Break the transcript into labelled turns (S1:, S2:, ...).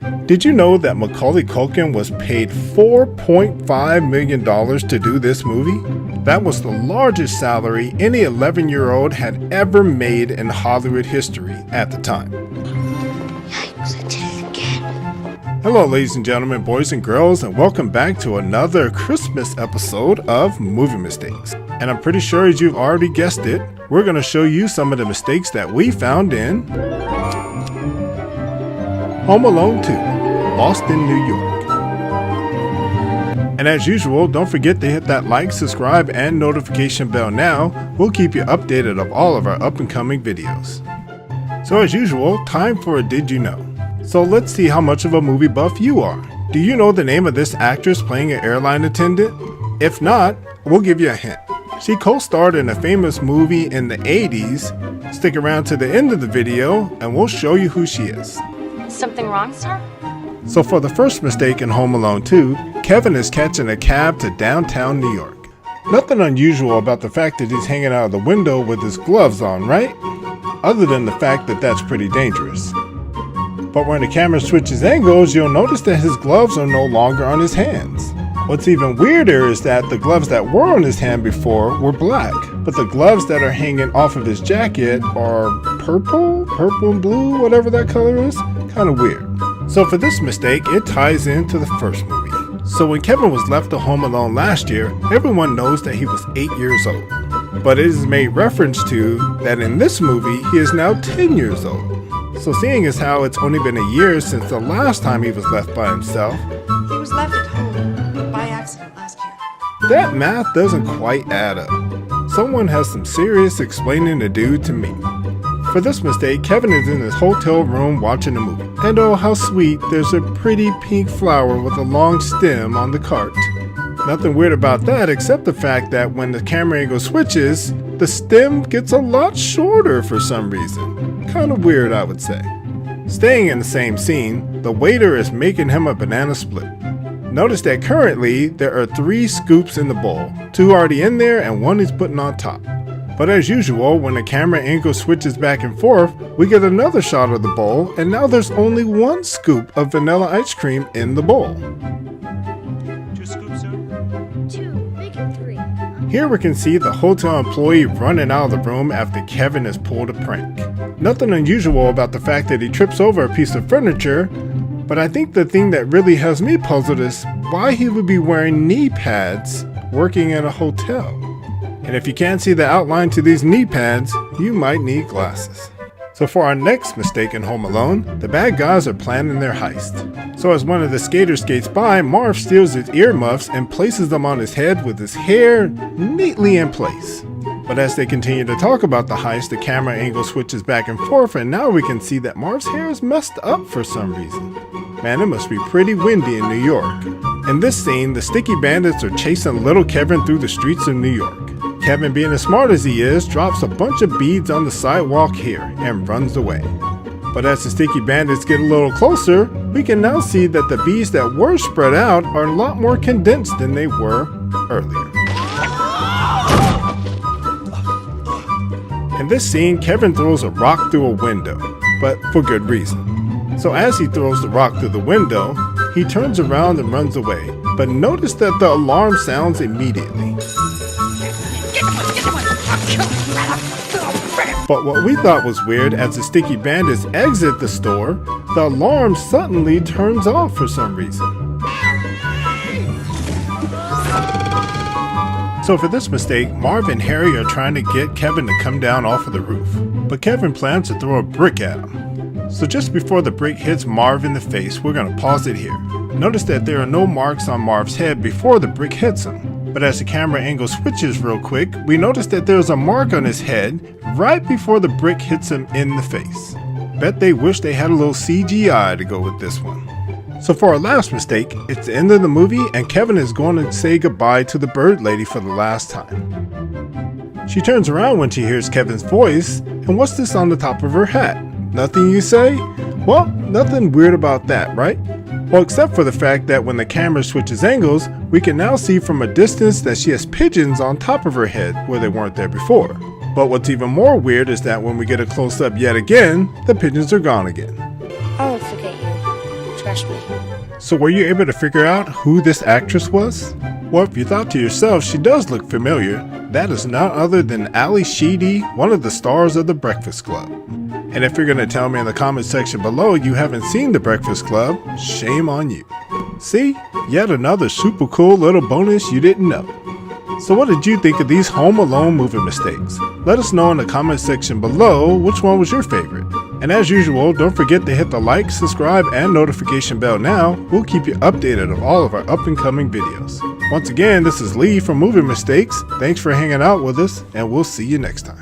S1: Did you know that Macaulay Culkin was paid $4.5 million to do this movie? That was the largest salary any 11-year-old had ever made in Hollywood history at the time.
S2: Yikes, I did it again.
S1: Hello ladies and gentlemen, boys and girls, and welcome back to another Christmas episode of Movie Mistakes. And I'm pretty sure as you've already guessed it, we're going to show you some of the mistakes that we found in Home Alone 2, Lost in New York. And as usual, don't forget to hit that like, subscribe, and notification bell now. We'll keep you updated of all of our up and coming videos. So as usual, time for a Did You Know? So let's see how much of a movie buff you are. Do you know the name of this actress playing an airline attendant? If not, we'll give you a hint. She co-starred in a famous movie in the 80s. Stick around to the end of the video and we'll show you who she is.
S3: Something wrong, sir?
S1: So for the first mistake in Home Alone 2, Kevin is catching a cab to downtown New York. Nothing unusual about the fact that he's hanging out of the window with his gloves on, right? Other than the fact that that's pretty dangerous. But when the camera switches angles, you'll notice that his gloves are no longer on his hands. What's even weirder is that the gloves that were on his hand before were black, but the gloves that are hanging off of his jacket are purple and blue, whatever that color is. Kind of weird. So for this mistake, it ties into the first movie. So when Kevin was left at home alone last year, everyone knows that he was 8 years old. But it is made reference to that in this movie, he is now 10 years old. So seeing as how it's only been a year since the last time he was left by himself,
S4: He was left at home by accident last year.
S1: that math doesn't quite add up. Someone has some serious explaining to do to me. For this mistake, Kevin is in his hotel room watching a movie. And oh how sweet, there's a pretty pink flower with a long stem on the cart. Nothing weird about that except the fact that when the camera angle switches, the stem gets a lot shorter for some reason. Kind of weird, I would say. Staying in the same scene, the waiter is making him a banana split. Notice that currently there are 3 scoops in the bowl, 2 already in there and 1 he's putting on top. But as usual, when the camera angle switches back and forth, we get another shot of the bowl, and now there's only 1 scoop of vanilla ice cream in the bowl.
S5: 2 scoops, sir?
S2: 2, make it 3.
S1: Here we can see the hotel employee running out of the room after Kevin has pulled a prank. Nothing unusual about the fact that he trips over a piece of furniture, but I think the thing that really has me puzzled is why he would be wearing knee pads working in a hotel. And if you can't see the outline to these knee pads, you might need glasses. So for our next mistake in Home Alone, the bad guys are planning their heist. So as one of the skaters skates by, Marv steals his earmuffs and places them on his head with his hair neatly in place. But as they continue to talk about the heist, the camera angle switches back and forth, and now we can see that Marv's hair is messed up for some reason. Man, it must be pretty windy in New York. In this scene, the sticky bandits are chasing little Kevin through the streets of New York. Kevin, being as smart as he is, drops a bunch of beads on the sidewalk here and runs away. But as the sticky bandits get a little closer, we can now see that the beads that were spread out are a lot more condensed than they were earlier. In this scene, Kevin throws a rock through a window, but for good reason. So as he throws the rock through the window, he turns around and runs away. But notice that the alarm sounds immediately. But what we thought was weird, as the sticky bandits exit the store, the alarm suddenly turns off for some reason. So for this mistake, Marv and Harry are trying to get Kevin to come down off of the roof. But Kevin plans to throw a brick at him. So just before the brick hits Marv in the face, we're going to pause it here. Notice that there are no marks on Marv's head before the brick hits him. But as the camera angle switches real quick, we notice that there's a mark on his head right before the brick hits him in the face. Bet they wish they had a little CGI to go with this one. So for our last mistake, it's the end of the movie and Kevin is going to say goodbye to the bird lady for the last time. She turns around when she hears Kevin's voice, and what's this on the top of her hat? Nothing, you say? Well, nothing weird about that, right? Well, except for the fact that when the camera switches angles, we can now see from a distance that she has pigeons on top of her head where they weren't there before. But what's even more weird is that when we get a close-up yet again, the pigeons are gone again.
S3: I'll forget you.
S2: crush me.
S1: So were you able to figure out who this actress was? Well, if you thought to yourself she does look familiar, that is none other than Ali Sheedy, one of the stars of The Breakfast Club. And if you're going to tell me in the comment section below you haven't seen The Breakfast Club, shame on you. See? Yet another super cool little bonus you didn't know. So what did you think of these Home Alone movie mistakes? Let us know in the comment section below which one was your favorite. And as usual, don't forget to hit the like, subscribe, and notification bell now. We'll keep you updated of all of our up and coming videos. Once again, this is Lee from Movie Mistakes. Thanks for hanging out with us, and we'll see you next time.